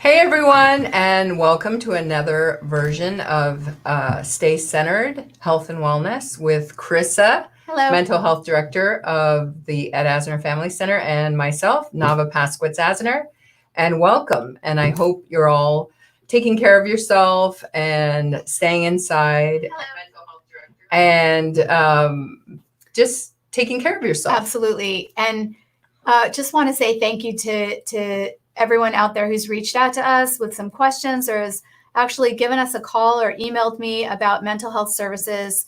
Hey everyone, and welcome to another version of Stay Centered Health and Wellness with Chrisa, Hello. Mental Health Director of the Ed Asner Family Center, and myself, Navah Paskowitz Asner. And welcome, and I hope you're all taking care of yourself and staying inside. Hello. And just taking care of yourself. Absolutely. And just want to say thank you to everyone out there who's reached out to us with some questions or has actually given us a call or emailed me about mental health services.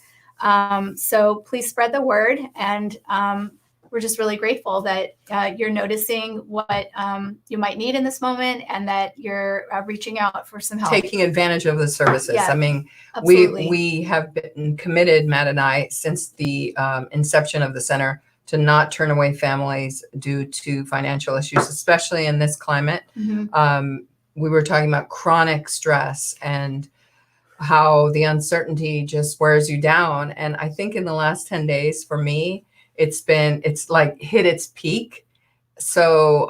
So please spread the word. And we're just really grateful that you're noticing what you might need in this moment and that you're reaching out for some help. Taking advantage of the services. Yeah, I mean, absolutely. we have been committed, Matt and I, since the inception of the center to not turn away families due to financial issues, especially in this climate. Mhm. We were talking about chronic stress and how the uncertainty just wears you down. And I think in the last 10 days for me, it's like hit its peak. So,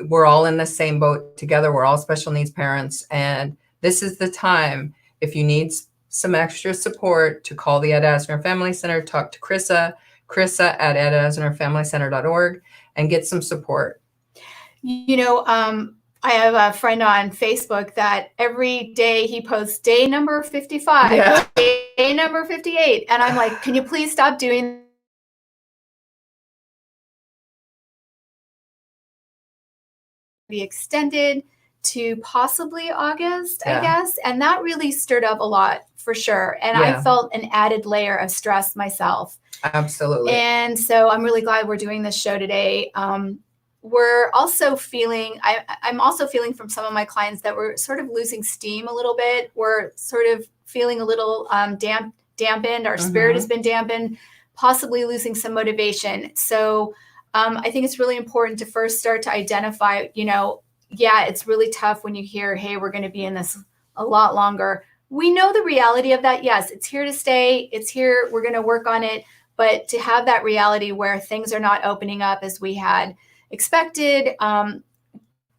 we're all in the same boat together. We're all special needs parents. And this is the time, if you need some extra support, to call the Ed Asner Family Center, talk to Chrisa at edasnerfamilycenter.org, and get some support. I have a friend on Facebook that every day he posts day number 55, day number 58. And I'm like, can you please stop doing be extended to possibly August, I guess. And that really stirred up a lot for sure. And I felt an added layer of stress myself. Absolutely. And so I'm really glad we're doing this show today. We're also feeling, I'm also feeling from some of my clients that we're sort of losing steam a little bit. We're sort of feeling a little dampened. Our spirit has been dampened, possibly losing some motivation. So I think it's really important to first start to identify, it's really tough when you hear, hey, we're going to be in this a lot longer. We know the reality of that. Yes, it's here to stay. It's here. We're going to work on it. But to have that reality where things are not opening up as we had expected, our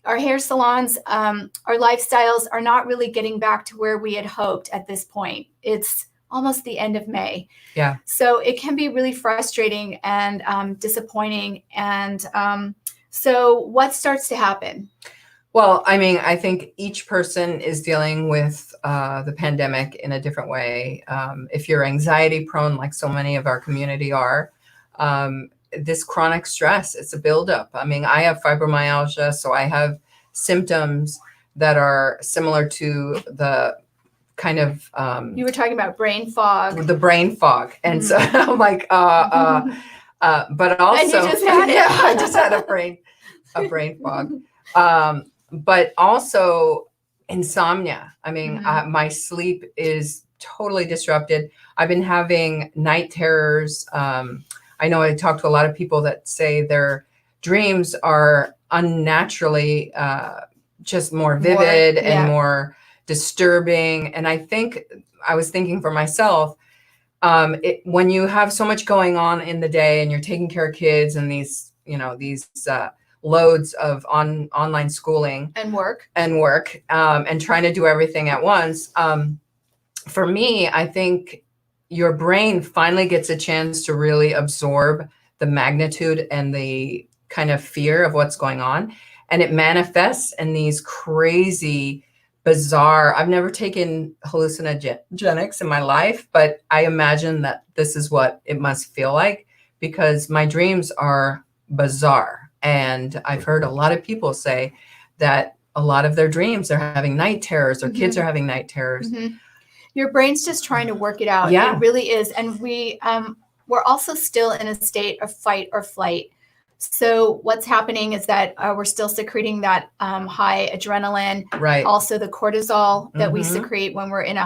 hair salons, our lifestyles are not really getting back to where we had hoped at this point. It's almost the end of May. Yeah. So it can be really frustrating and disappointing. And so what starts to happen? Well, I mean, I think each person is dealing with the pandemic in a different way. If you're anxiety prone, like so many of our community are, this chronic stress, it's a buildup. I mean, I have fibromyalgia, so I have symptoms that are similar to the kind of you were talking about brain fog. The brain fog. And so I'm like, but also, and you just had it. I just had a brain fog. But also insomnia. I mean, my sleep is totally disrupted. I've been having night terrors. I know I talk to a lot of people that say their dreams are unnaturally just more vivid and more disturbing. And I was thinking for myself, when you have so much going on in the day and you're taking care of kids and these loads of online schooling and work and trying to do everything at once. For me, I think your brain finally gets a chance to really absorb the magnitude and the kind of fear of what's going on. And it manifests in these crazy, bizarre, I've never taken hallucinogenics in my life, but I imagine that this is what it must feel like, because my dreams are bizarre. And I've heard a lot of people say that a lot of their dreams are having night terrors, or kids are having night terrors. Your brain's just trying to work it out. Yeah. It really is. And we're also still in a state of fight or flight. So what's happening is that we're still secreting that high adrenaline, right? Also the cortisol that we secrete when we're in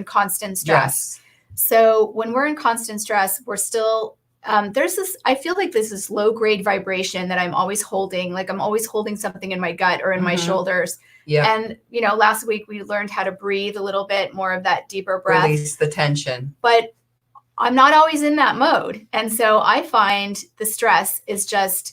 constant stress. Yes. So when we're in constant stress, we're still, I feel like this is low grade vibration that I'm always holding. Like I'm always holding something in my gut or in my shoulders. Yeah. And, last week we learned how to breathe a little bit more of that deeper breath. Release the tension. But I'm not always in that mode. And so I find the stress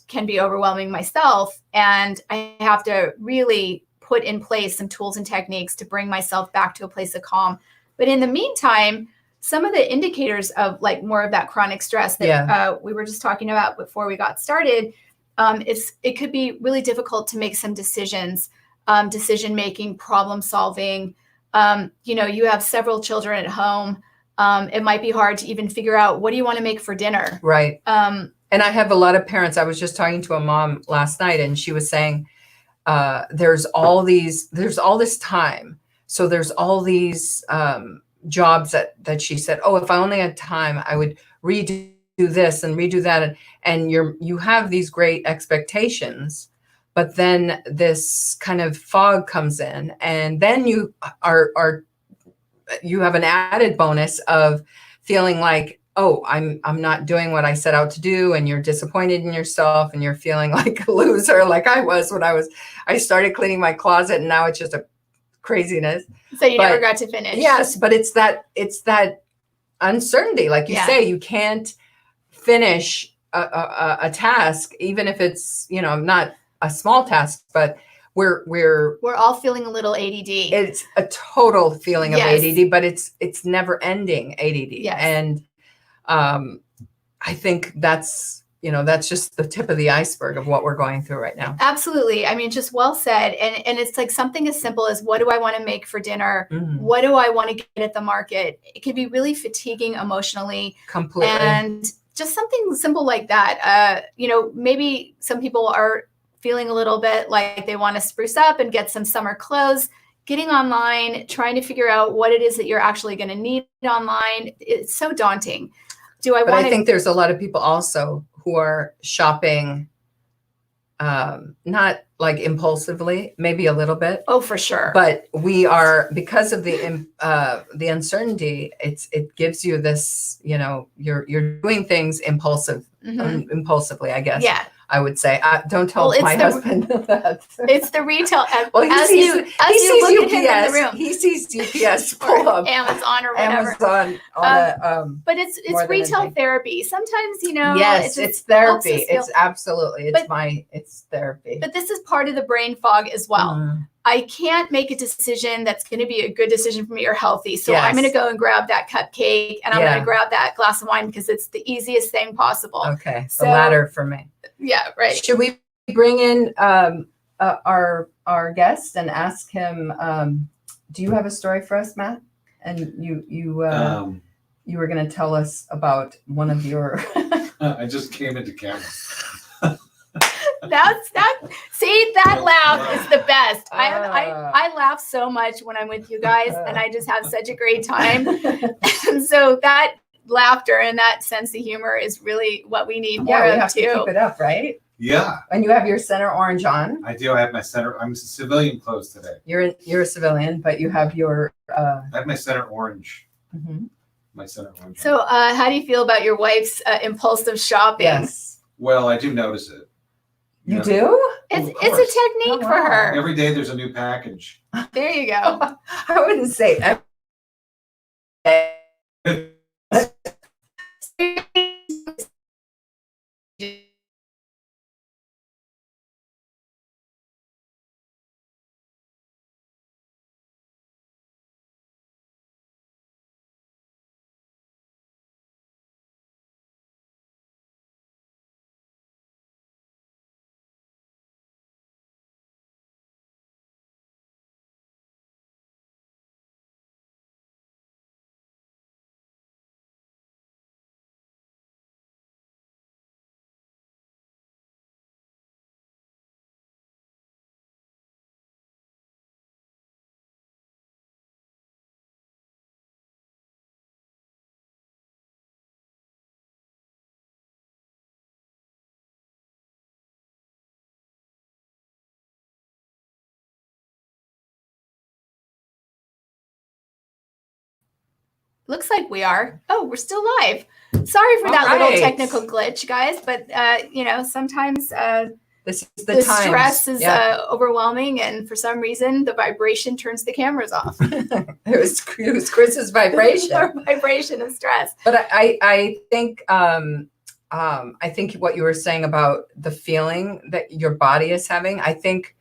can be overwhelming myself. And I have to really put in place some tools and techniques to bring myself back to a place of calm. But in the meantime, some of the indicators of like more of that chronic stress that we were just talking about before we got started, it could be really difficult to make some decisions, decision making, problem solving. You have several children at home. It might be hard to even figure out, what do you want to make for dinner? Right. And I have a lot of parents. I was just talking to a mom last night, and she was saying, there's all this time. So there's all these jobs that she said, oh, if I only had time, I would redo this and redo that. And you have these great expectations, but then this kind of fog comes in, and then you have an added bonus of feeling like, oh, I'm not doing what I set out to do, and you're disappointed in yourself, and you're feeling like a loser, like I was when I started cleaning my closet, and now it's just a craziness. So you never got to finish. Yes, but it's that uncertainty, like you say, you can't finish a task, even if it's not a small task, but we're all feeling a little ADD. It's a total feeling of ADD, but it's never ending ADD. Yes. And I think that's just the tip of the iceberg of what we're going through right now. Absolutely. I mean, just well said. And it's like something as simple as, what do I want to make for dinner? Mm-hmm. What do I want to get at the market? It can be really fatiguing emotionally. Completely. And just something simple like that. Maybe some people are feeling a little bit like they want to spruce up and get some summer clothes. Getting online, trying to figure out what it is that you're actually going to need online. It's so daunting. I think there's a lot of people also who are shopping, not like impulsively, maybe a little bit. Oh, for sure. But we are, because of the uncertainty, it gives you this, you're doing things impulsively, I guess. Yeah. I would say. Don't tell my husband that. It's the retail. Well, he sees UPS. He sees UPS pull up Amazon or whatever. But it's retail therapy. Sometimes, yes, it's therapy. It's absolutely. It's therapy. But this is part of the brain fog as well. I can't make a decision that's going to be a good decision for me or healthy. So I'm going to go and grab that cupcake, and I'm going to grab that glass of wine because it's the easiest thing possible. Okay. The latter for me. Yeah, right. Should we bring in our guest and ask him, do you have a story for us, Matt? And you were going to tell us about one of your I just came into camera. That laugh is the best. I laugh so much when I'm with you guys, and I just have such a great time. And so that laughter and that sense of humor is really what we need more of too. To keep it up, right? Yeah. And you have your center orange on. I do. I have my center. I'm civilian clothes today. You're a civilian, but you have your. I have my center orange. Mm-hmm. My center orange. So, how do you feel about your wife's impulsive shopping? Yes. Well, I do notice it. You do? It's a technique for her. Every day there's a new package. There you go. I wouldn't say every day. Looks like we are. Oh, we're still live. Sorry for that little technical glitch, guys. But sometimes This is the the time. stress is Yeah. overwhelming, and for some reason the vibration turns the cameras off. it was Chris's vibration. Our vibration of stress. But I think what you were saying about the feeling that your body is having, I think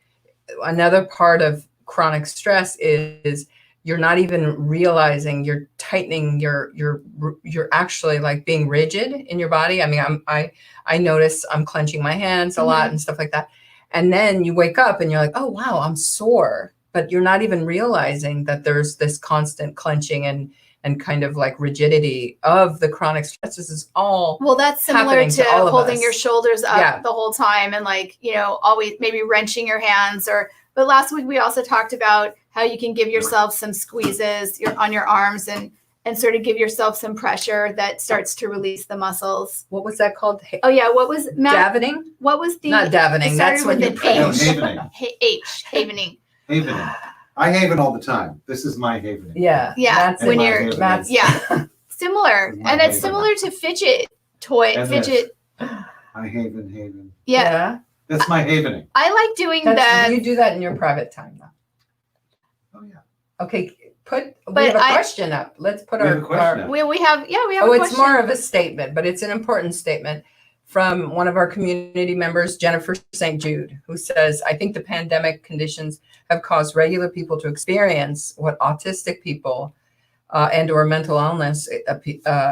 another part of chronic stress is you're not even realizing you're tightening you're actually like being rigid in your body. I mean, I notice I'm clenching my hands a lot and stuff like that. And then you wake up and you're like, oh wow, I'm sore. But you're not even realizing that there's this constant clenching and kind of like rigidity of the chronic stress. This is all well, that's similar happening to all of holding us. your shoulders up Yeah. the whole time and like, always maybe wrenching your hands but last week we also talked about how you can give yourself some squeezes on your arms and sort of give yourself some pressure that starts to release the muscles. What was that called? Oh yeah, what was Matt? Davening? What was the Not davening. it That's started when with you an pray. H. No, havening. Havening. Havening. I haven all the time. This is my havening. Yeah. Yeah, That's when it. you're That's yeah, similar, My and it's haven. similar to fidget toy. And this. Fidget. I haven. Yeah, That's my havening. I like doing That's, that. you do that in your private time though. Oh yeah. Okay, we But have a I- question up. Let's put We have our a question up. We have oh, a it's question. more of a statement, but it's an important statement from one of our community members, Jennifer St. Jude, who says, I think the pandemic conditions have caused regular people to experience what autistic people and or mental illness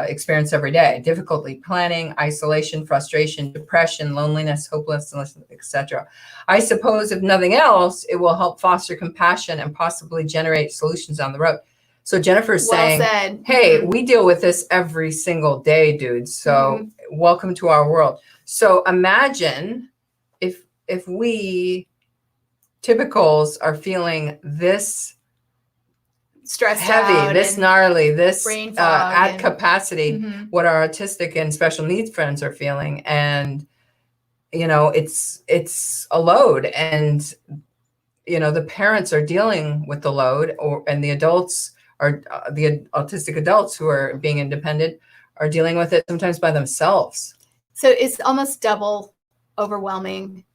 experience every day: difficulty planning, isolation, frustration, depression, loneliness, hopelessness, etc. I suppose if nothing else, it will help foster compassion and possibly generate solutions on the road. So Jennifer's Well saying, said. hey, we deal with this every single day, dude. So welcome to our world. So imagine if we typicals are feeling this Stressed heavy, out this and gnarly, this brain fog at and- capacity, Mhm. what our autistic and special needs friends are feeling. And, it's a load. And, the parents are dealing with the load and the adults are the autistic adults who are being independent are dealing with it sometimes by themselves. So it's almost double overwhelming.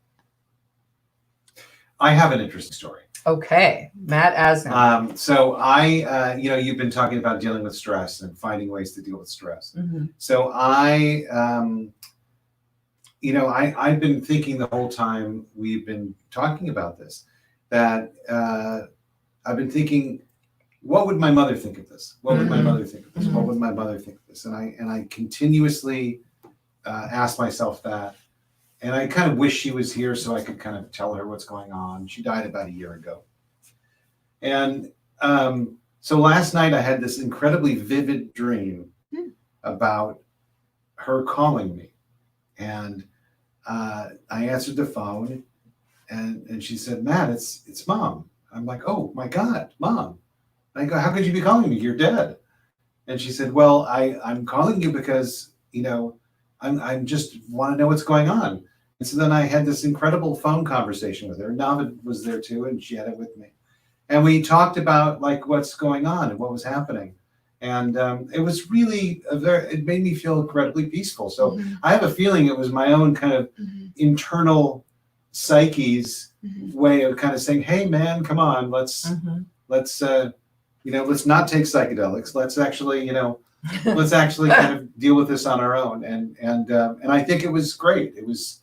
I have an interesting story. Okay, Matt Asner. So I, you've been talking about dealing with stress and finding ways to deal with stress. Mhm. So I've been thinking the whole time we've been talking about this, that I've been thinking, what would my mother think of this? What would my mother think of this? What would my mother think of this? And I continuously ask myself that. And I kind of wish she was here so I could kind of tell her what's going on. She died about a year ago. And so last night I had this incredibly vivid dream about her calling me. And I answered the phone and she said, Matt, it's Mom. I'm like, oh my God, Mom. I go, how could you be calling me? You're dead. And she said, well, I'm calling you because, I'm just want to know what's going on. And so then I had this incredible phone conversation with her. Navah was there too, and she had it with me. And we talked about like what's going on and what was happening. And it was really it made me feel incredibly peaceful. So I have a feeling it was my own kind of internal psyche's way of kind of saying, hey man, come on, let's not take psychedelics. Let's actually, let's actually kind of deal with this on our own. And I think it was great. It was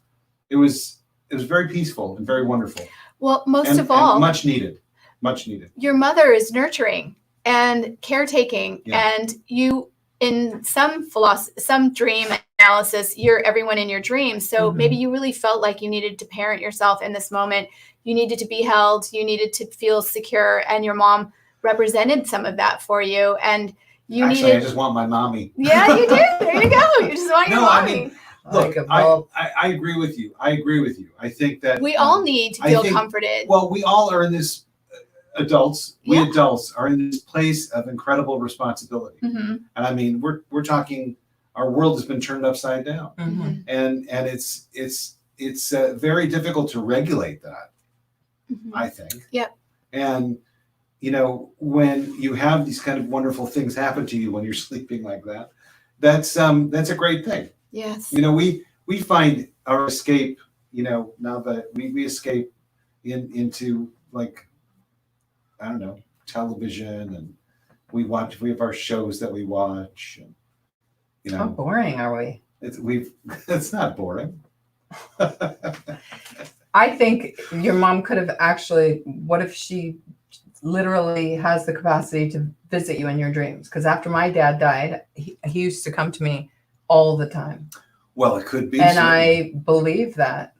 very peaceful and very wonderful. Well, most And of all, much needed. your mother is nurturing and caretaking, and you, in some dream analysis, you're everyone in your dreams. So maybe you really felt like you needed to parent yourself in this moment. You needed to be held. You needed to feel secure, and your mom represented some of that for you. And you Actually, I needed. just want my mommy. Yeah, you did. There you go. You just want your No, I mommy. mean, look, I agree with you. I think that We all need to feel comforted. Well, we all are in this. Adults Yeah. are in this place of incredible responsibility. And I mean, we're talking, our world has been turned upside down, and it's very difficult to regulate that. I think. Yep. And when you have these kind of wonderful things happen to you when you're sleeping like that, that's a great thing. Yes. We find our escape now that we escape into like, I don't know, television, and we have our shows that we watch, and How boring are we? it's not boring. I think your mom could have actually, what if she literally has the capacity to visit you in your dreams? Because after my dad died, he used to come to me all the time. Well, it could be. And certainly. I believe that.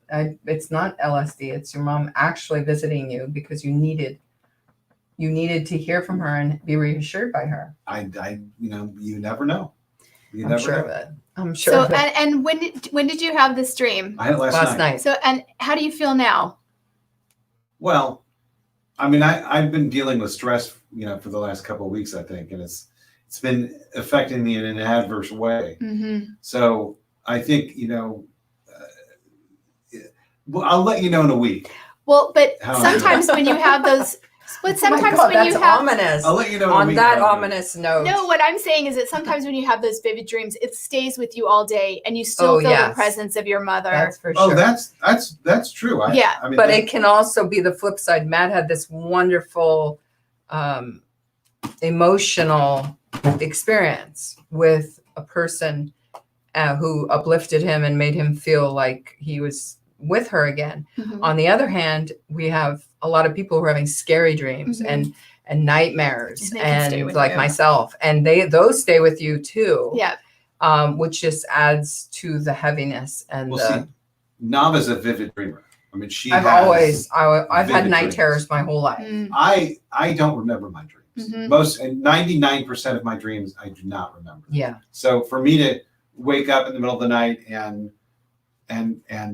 It's not LSD. It's your mom actually visiting you because you needed to hear from her and be reassured by her. You never know. I'm sure of it. I'm sure So, of it. and when did you have this dream? I had it last night. So, and how do you feel now? Well, I mean, I've been dealing with stress, for the last couple of weeks, I think, and it's been affecting me in an adverse way. Mm-hmm. So I think, well, I'll let you know in a week. Well, but How sometimes when you have those, but sometimes oh my God, when you that's have, ominous. I'll let you know in a On week that how it ominous note. no, what I'm saying is that sometimes when you have those vivid dreams, it stays with you all day, and you still feel yes. the presence of your mother. That's for goes. sure. Oh, that's true. Yeah. I mean, But it can also be the flip side. Matt had this wonderful emotional experience with a person who uplifted him and made him feel like he was with her again. Mhm. On the other hand, we have a lot of people who are having scary dreams Mhm. and nightmares, And they can stay and with like you. myself, and those stay with you too. Yeah. Which just adds to the heaviness and Well, see, Nava's a vivid dreamer. I mean, I've had vivid night dreams. terrors my whole life. Mm. I don't remember my dreams. Mhm. 99% of my dreams I do not remember. Yeah. So for me to wake up in the middle of the night and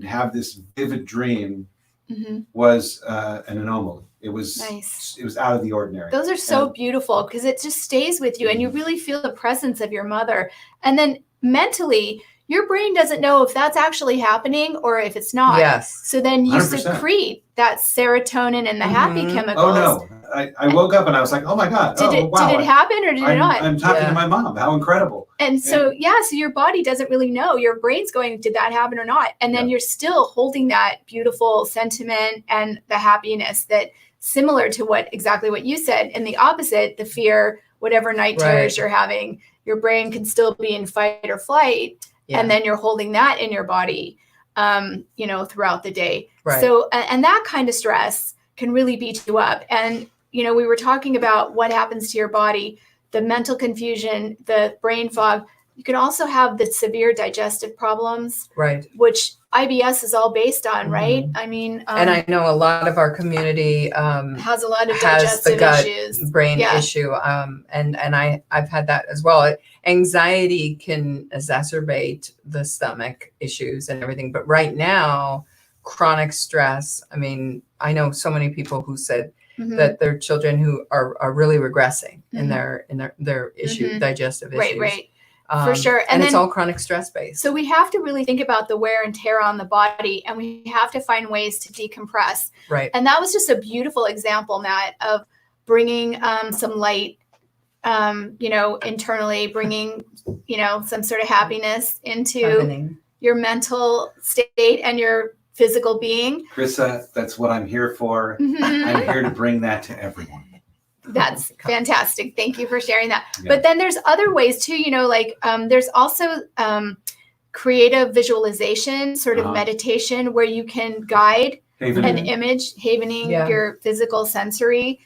have this vivid dream Mhm. was an anomaly. It was Nice. It was out of the ordinary. Those are so And- beautiful because it just stays with you and you really feel the presence of your mother. And then mentally, your brain doesn't know if that's actually happening or if it's not. Yes. So then you 100%. secrete that serotonin and the happy Mhm. chemicals. Oh no! I woke up and I was like, oh my god! Did it happen or did it not? I'm talking Yeah. to my mom. How incredible! And so, so your body doesn't really know. Your brain's going, did that happen or not? And then Yeah. you're still holding that beautiful sentiment and the happiness that similar to exactly what you said. And the opposite, the fear, whatever night terrors Right. you're having, your brain can still be in fight or flight. Yeah. And then you're holding that in your body, throughout the day. Right. So, and that kind of stress can really beat you up. And, we were talking about what happens to your body, the mental confusion, the brain fog. You can also have the severe digestive problems, Right. which IBS is all based on, right? I mean, And I know a lot of our community has a lot of has the digestive gut issues. brain Yeah. issue. And I've had that as well. Anxiety can exacerbate the stomach issues and everything. But right now, chronic stress, I mean, I know so many people who said Mhm. that their children who are really regressing in Mhm. their issue, Mhm. digestive issues. Right. For sure. And it's then- all chronic stress based. So we have to really think about the wear and tear on the body, and we have to find ways to decompress. Right. And that was just a beautiful example, Matt, of bringing some light, internally, bringing, some sort of happiness into Happening. your mental state and your physical being. Chrisa, that's what I'm here for. Mhm. I'm here to bring that to everyone. That's fantastic. Thank you for sharing that. Yeah. But then there's other ways too, there's also creative visualization, sort of Uh-huh. meditation, where you can guide Haven. an image, havening Yeah. your physical sensory.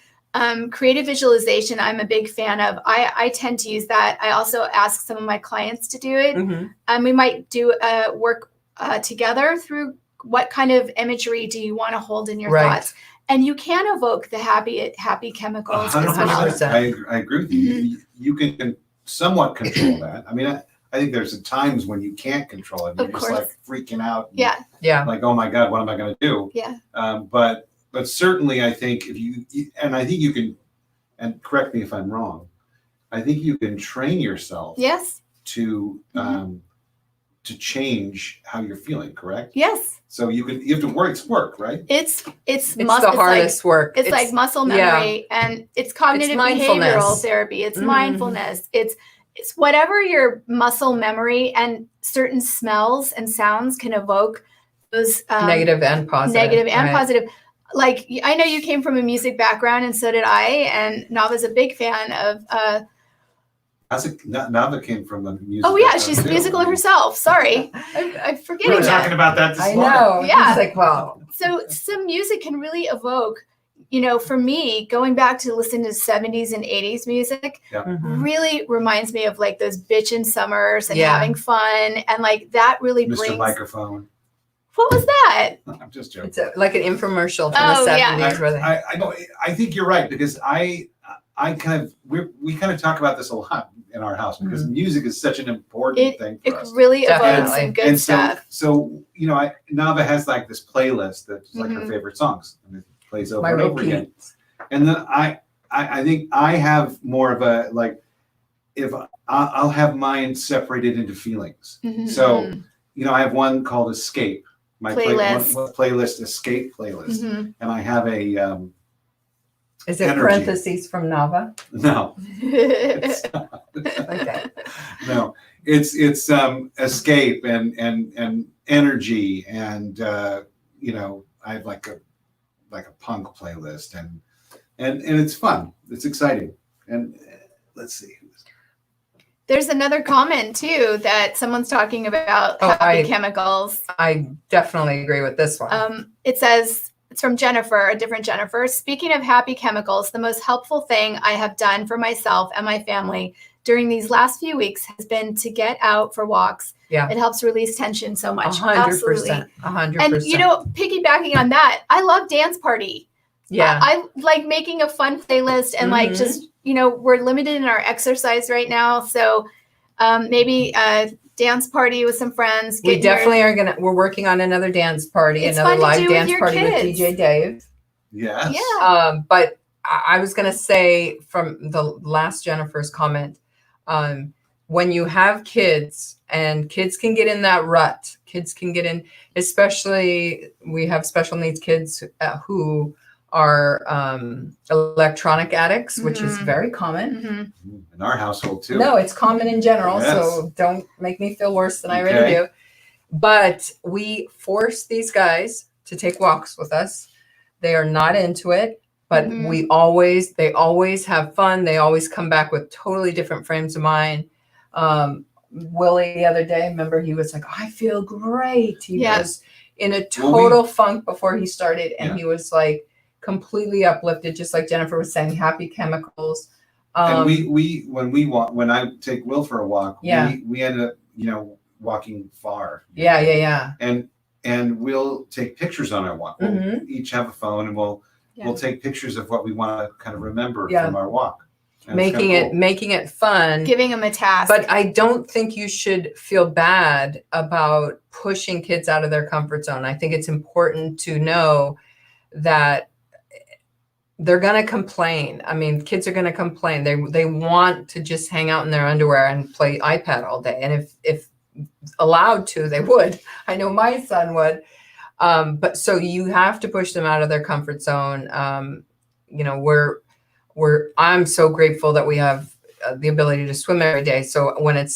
Creative visualization, I'm a big fan of. I tend to use that. I also ask some of my clients to do it. Mhm. We might do work together through what kind of imagery do you want to hold in your Right. thoughts. And you can evoke the happy chemicals as well. 100%. I agree with you. You can somewhat control that. I mean, I think there's times when you can't control it. You're Of just course. like freaking out. and Yeah, Yeah. Like, oh my God, what am I going to do? yeah. But certainly, I think and I think you can, and correct me if I'm wrong, I think you can train yourself Yes, to change how you're feeling. Correct. yes. So you have to work. It's work, right? It's It's the hardest work. It's like muscle memory, and it's cognitive mindfulness. behavioral therapy. It's Mhm. mindfulness. It's whatever your muscle memory, and certain smells and sounds can evoke those Negative and positive. negative and right? positive. Like, I know you came from a music background, and so did I. And Nava's a big fan of. Navah came from the music. Oh yeah, background she's too. musical herself. Sorry, I'm We forgetting were that. talking about that this I morning. know. Yeah. He's like, well, So some music can really evoke, for me, going back to listen to 70s and 80s music mhm. really reminds me of like those bitchin' summers and Yeah. having fun. And like that really Mr. brings. Microphone. What was that? I'm just joking. It's like an infomercial from Oh, the yeah. 70s. Where they, I know. I think you're right, because I kind of we kind of talk about this a lot in our house, because music is such an important thing for It us. really evokes Definitely. some good And stuff. so Navah has like this playlist that's like her Mhm. favorite songs, and it plays over my and over again. repeat. And then I think I have more of a like, if I'll have mine separated into feelings. Mhm. So I have one called Escape. My Playlist. one playlist, Escape playlist, Mhm. and I have a Is it Energy. parentheses from Navah? no, it's Okay. no, it's Escape and Energy, and I have like a punk playlist, and it's fun, it's exciting, and let's see. There's another comment too that someone's talking about happy chemicals. I definitely agree with this one. It says, it's from Jennifer, a different Jennifer. Speaking of happy chemicals, the most helpful thing I have done for myself and my family during these last few weeks has been to get out for walks. Yeah. It helps release tension so much. 100%. 100%. And piggybacking on that, I love Dance Party. Yeah. I like making a fun playlist, and like just, we're limited in our exercise right now. So maybe a dance party with some friends. We definitely we're working on another dance party, It's another fun to live do with dance your party with kids. DJ Dave. Yes. Yeah. But I was going to say, from the last Jennifer's comment, when you have kids, and kids can get in that rut, kids can get in, especially we have special needs kids who are electronic addicts, which is very common. In our household too. No, it's common in general. Yes. So don't make me feel worse than I already do. But we force these guys to take walks with us. They are not into it, but they always have fun. They always come back with totally different frames of mind. Willie the other day, remember, he was like, I feel great. He was in a total funk before he started, and he was like completely uplifted, just like Jennifer was saying, happy chemicals. And when I take Will for a walk, we end up walking far. Yeah. And we'll take pictures on our walk. We'll each have a phone, and we'll take pictures of what we want to kind of remember from our walk. And making it fun, giving them a task. But I don't think you should feel bad about pushing kids out of their comfort zone. I think it's important to know that they're going to complain. I mean, kids are going to complain. They want to just hang out in their underwear and play iPad all day. And if allowed to, they would. I know my son would. But so you have to push them out of their comfort zone. I'm so grateful that we have the ability to swim every day. So when it's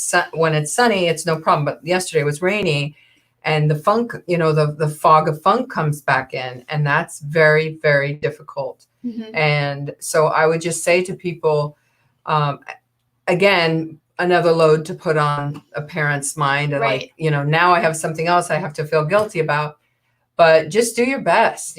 sunny, it's no problem. But yesterday was rainy, and the funk, the fog of funk comes back in, and that's very, very difficult. And so I would just say to people, again, another load to put on a parent's mind, and now I have something else I have to feel guilty about. But just do your best,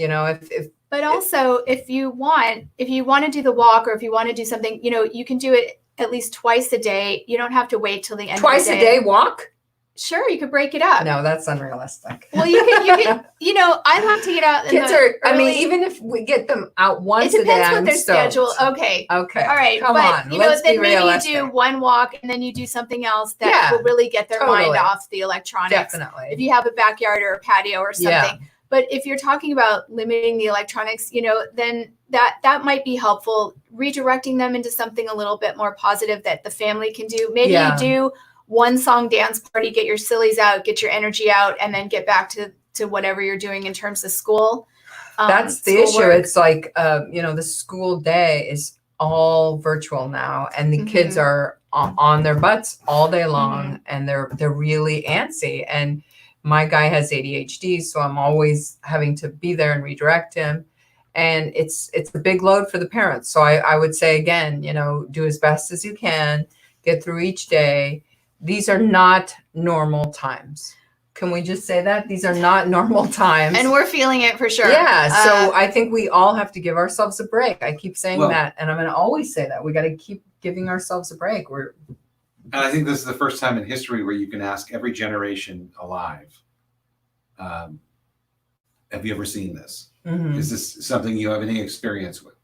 But also, if you want to do the walk, or if you want to do something, you can do it at least twice a day. You don't have to wait till the end. Twice of the a day. day walk? Sure, you could break it up. No, that's unrealistic. Well, you can. I like to get out. Kids even if we get them out once it a day, depends what I'm their stoked. schedule. Okay. All right. Come on. Let's then be maybe realistic. you do one walk, and then you do something else that will really get their mind off the electronics. Definitely. If you have a backyard or a patio or something. Yeah. But if you're talking about limiting the electronics, then that might be helpful, redirecting them into something a little bit more positive that the family can do. Maybe you do one song dance party, get your sillies out, get your energy out, and then get back to whatever you're doing in terms of school. That's the issue. Work. It's like, the school day is all virtual now, and the kids are on their butts all day long, and they're really antsy. And my guy has ADHD, so I'm always having to be there and redirect him. And it's a big load for the parents. So I would say, again, do as best as you can, get through each day. These are not normal times. Can we just say that? These are not normal times. And we're feeling it for sure. Yeah. So I think we all have to give ourselves a break. I keep saying Well, that, and I'm going to always say that. We got to keep giving ourselves a break. And I think this is the first time in history where you can ask every generation alive, have you ever seen this? Mhm. Is this something you have any experience with?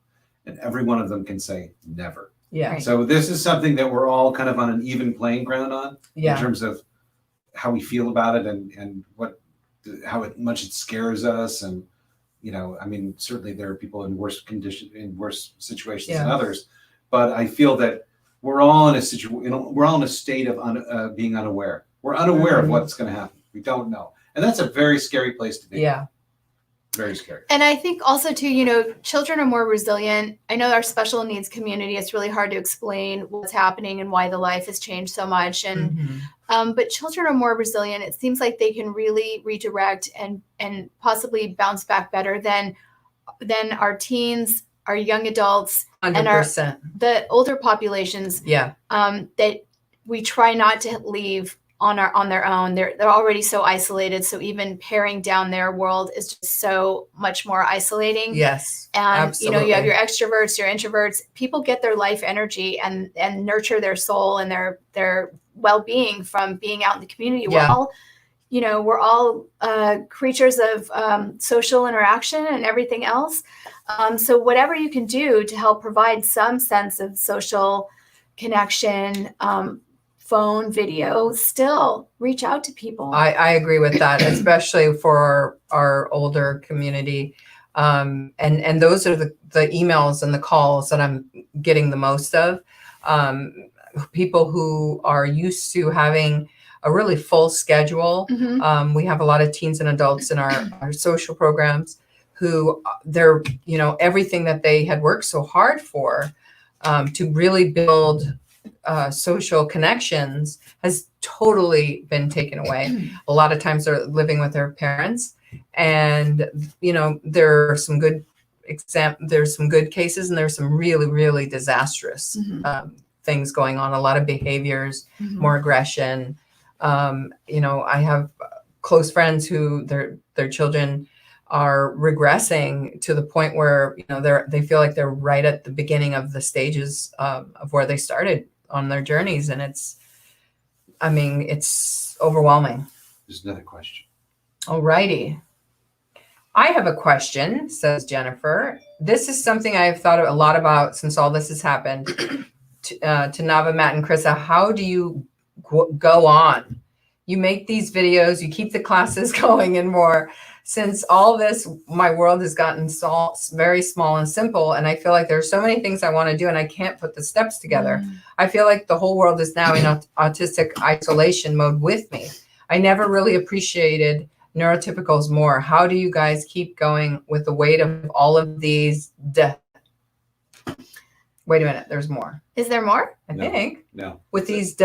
And every one of them can say never. Yeah. Right. So this is something that we're all kind of on an even playing ground on in Yeah. terms of how we feel about it and how much it scares us. And, I mean, certainly there are people in worse situations than Yeah. others, but I feel that we're all in a situation, we're all in a state of being unaware. We're unaware of what's going to happen. We don't know. And that's a very scary place to be. Yeah. Very scary. And I think also too, children are more resilient. I know our special needs community, it's really hard to explain what's happening and why the life has changed so much. And Mhm. but children are more resilient. It seems like they can really redirect and possibly bounce back better than our teens, our young adults, and 100%. the older populations. Yeah. That we try not to leave on their own. They're already so isolated. So even paring down their world is just so much more isolating. Yes. And Absolutely. you have your extroverts, your introverts. People get their life energy and nurture their soul and their well-being from being out in the community. Yeah. We're all creatures of social interaction and everything else. So whatever you can do to help provide some sense of social connection, phone, video, still reach out to people. I agree with that, especially for our older community. And those are the emails and the calls that I'm getting the most of. People who are used to having a really full schedule. Mhm. We have a lot of teens and adults in our social programs who they're, everything that they had worked so hard for to really build social connections has totally been taken away. A lot of times they're living with their parents, and there are some good there's some good cases, and there's some really, really disastrous things going on. A lot of behaviors, more aggression. I have close friends who their children are regressing to the point where they feel like they're right at the beginning of the stages of where they started on their journeys, and it's overwhelming. There's another question. Alrighty. I have a question, says Jennifer. This is something I've thought a lot about since all this has happened. To Navah, Matt, and Chrisa, how do you go on? You make these videos, you keep the classes going and more. Since all this, my world has gotten very small and simple, and I feel like there's so many things I want to do, and I can't put the steps together. I feel like the whole world is now in autistic isolation mode with me. I never really appreciated neurotypicals more. How do you guys keep going with the weight of all of these? Wait a minute, there's more. Is there more? I No. think. No. With these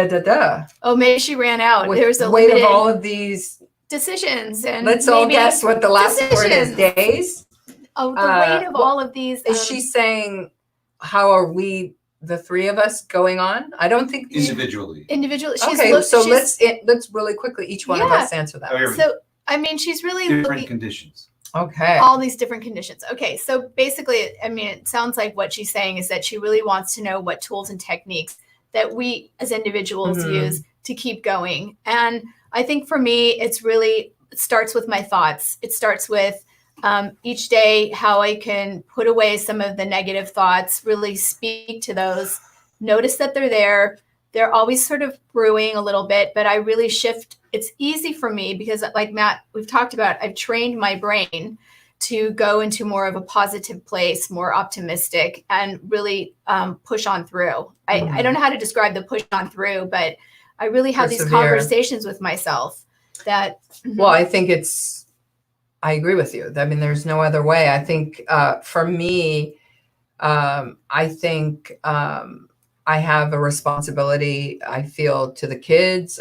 Oh, maybe she ran out. with There's the a weight limited of all of these. decisions and Let's all maybe guess what the last word is. decisions. Days. Oh, the weight of well, all of these. Is she saying, how are we, the three of us, going on? I don't think. Individually. individual? Okay, so let's really quickly each one of us answer that. Okay. So she's really Different looking conditions. Okay. all these different conditions. Okay, so basically, it sounds like what she's saying is that she really wants to know what tools and techniques that we as individuals Mhm. use to keep going. And I think for me, it starts with my thoughts. It starts with each day how I can put away some of the negative thoughts, really speak to those, notice that they're there. They're always sort of brewing a little bit, but I really shift. It's easy for me because, like Matt, we've talked about, I've trained my brain to go into more of a positive place, more optimistic, and really push on through. I don't know how to describe the push on through, but I really have these Persevere. conversations with myself that. Well, I think I agree with you. I mean, there's no other way. I think for me, I think I have a responsibility, I feel, to the kids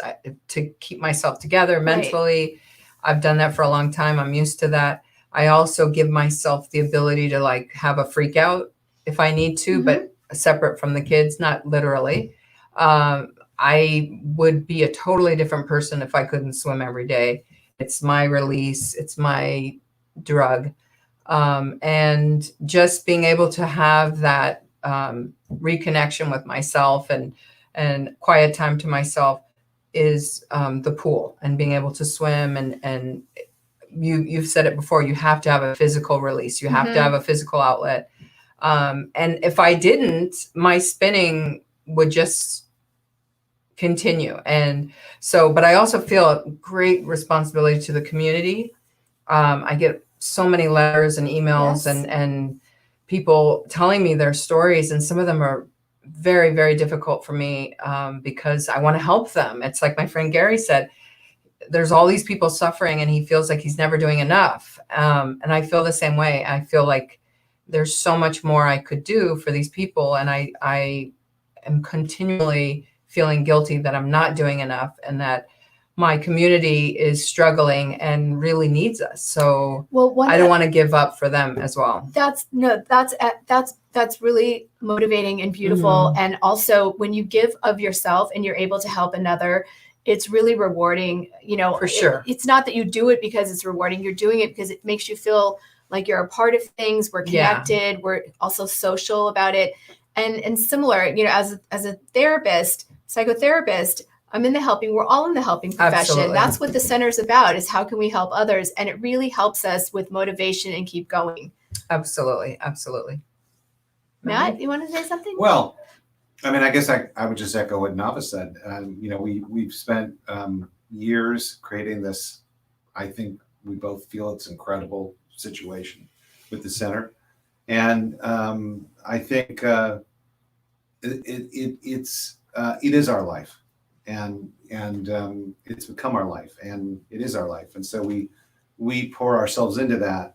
to keep myself together mentally. I've done that for a long time. I'm used to that. I also give myself the ability to like have a freak out if I need to, but separate from the kids, not literally. I would be a totally different person if I couldn't swim every day. It's my release. It's my drug. And just being able to have that reconnection with myself and quiet time to myself is the pool and being able to swim. And you've said it before, you have to have a physical release. You have to have a physical outlet. And if I didn't, my spinning would just continue. And so, but I also feel a great responsibility to the community. I get so many letters and emails and people telling me their stories. And some of them are very, very difficult for me because I want to help them. It's like my friend Gary said, there's all these people suffering and he feels like he's never doing enough. And I feel the same way. I feel like there's so much more I could do for these people. And I am continually feeling guilty that I'm not doing enough and that my community is struggling and really needs us. So I don't want to give up for them as well. That's really motivating and beautiful. And also when you give of yourself and you're able to help another, it's really rewarding, For sure. It's not that you do it because it's rewarding. You're doing it because it makes you feel like you're a part of things. We're connected. We're also social about it. And similar, as a therapist, psychotherapist, we're all in the helping profession. Absolutely. That's what the center's about, is how can we help others? And it really helps us with motivation and keep going. Absolutely. Absolutely. Matt, you want to say something? Well, I guess I would just echo what Navah said. We've spent years creating this. I think we both feel it's incredible situation with the center, and I think it is our life, and it's become our life, and it is our life, and so we pour ourselves into that.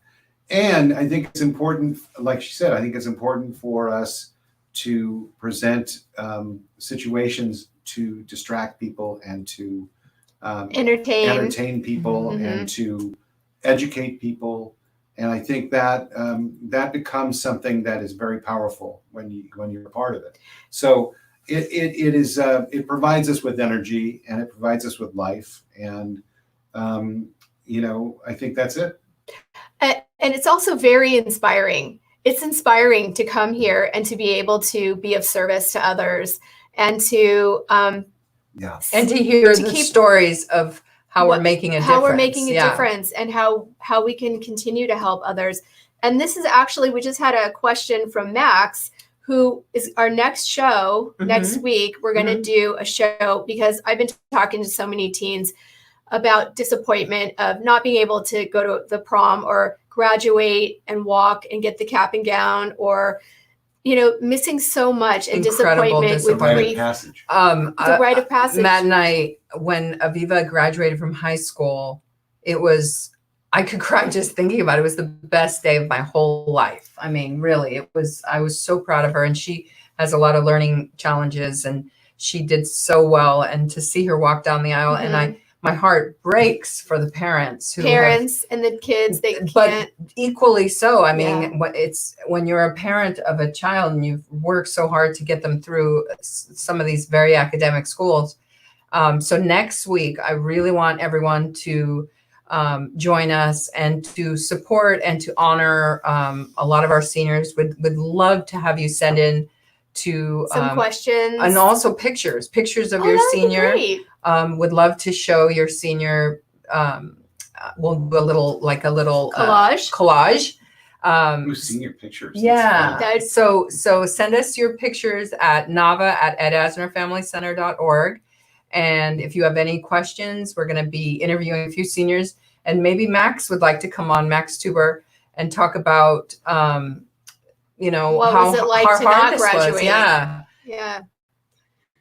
And I think it's important, like she said, I think it's important for us to present situations to distract people and to entertain people and to educate people. And I think that that becomes something that is very powerful when you're a part of it. So it provides us with energy and it provides us with life. And I think that's it. And it's also very inspiring. It's inspiring to come here and to be able to be of service to others and to and to hear the stories of how we're making a difference and how we can continue to help others. And this is actually, we just had a question from Max, who is our next show next week. We're going to do a show because I've been talking to so many teens about disappointment of not being able to go to the prom or graduate and walk and get the cap and gown, or missing so much and disappointment with grief. The rite of passage. Matt and I, when Aviva graduated from high school, I could cry just thinking about it. It was the best day of my whole life. Really, I was so proud of her, and she has a lot of learning challenges and she did so well. And to see her walk down the aisle, and my heart breaks for the parents and the kids. But equally so. It's when you're a parent of a child and you've worked so hard to get them through some of these very academic schools. So next week, I really want everyone to join us and to support and to honor a lot of our seniors. Would love to have you send in to some questions and also pictures of your senior. Would love to show your senior. We'll do a little collage. Senior pictures. Yeah. So send us your pictures at navah@edasnerfamilycenter.org. And if you have any questions, we're going to be interviewing a few seniors, and maybe Max would like to come on, Max Tuber, and talk about, what was it like to not graduate? Yeah.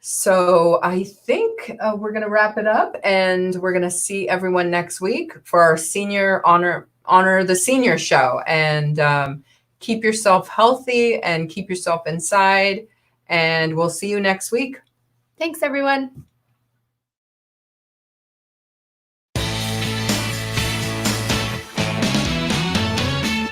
So I think we're going to wrap it up, and we're going to see everyone next week for our senior honor the senior show. And keep yourself healthy and keep yourself inside. And we'll see you next week. Thanks, everyone.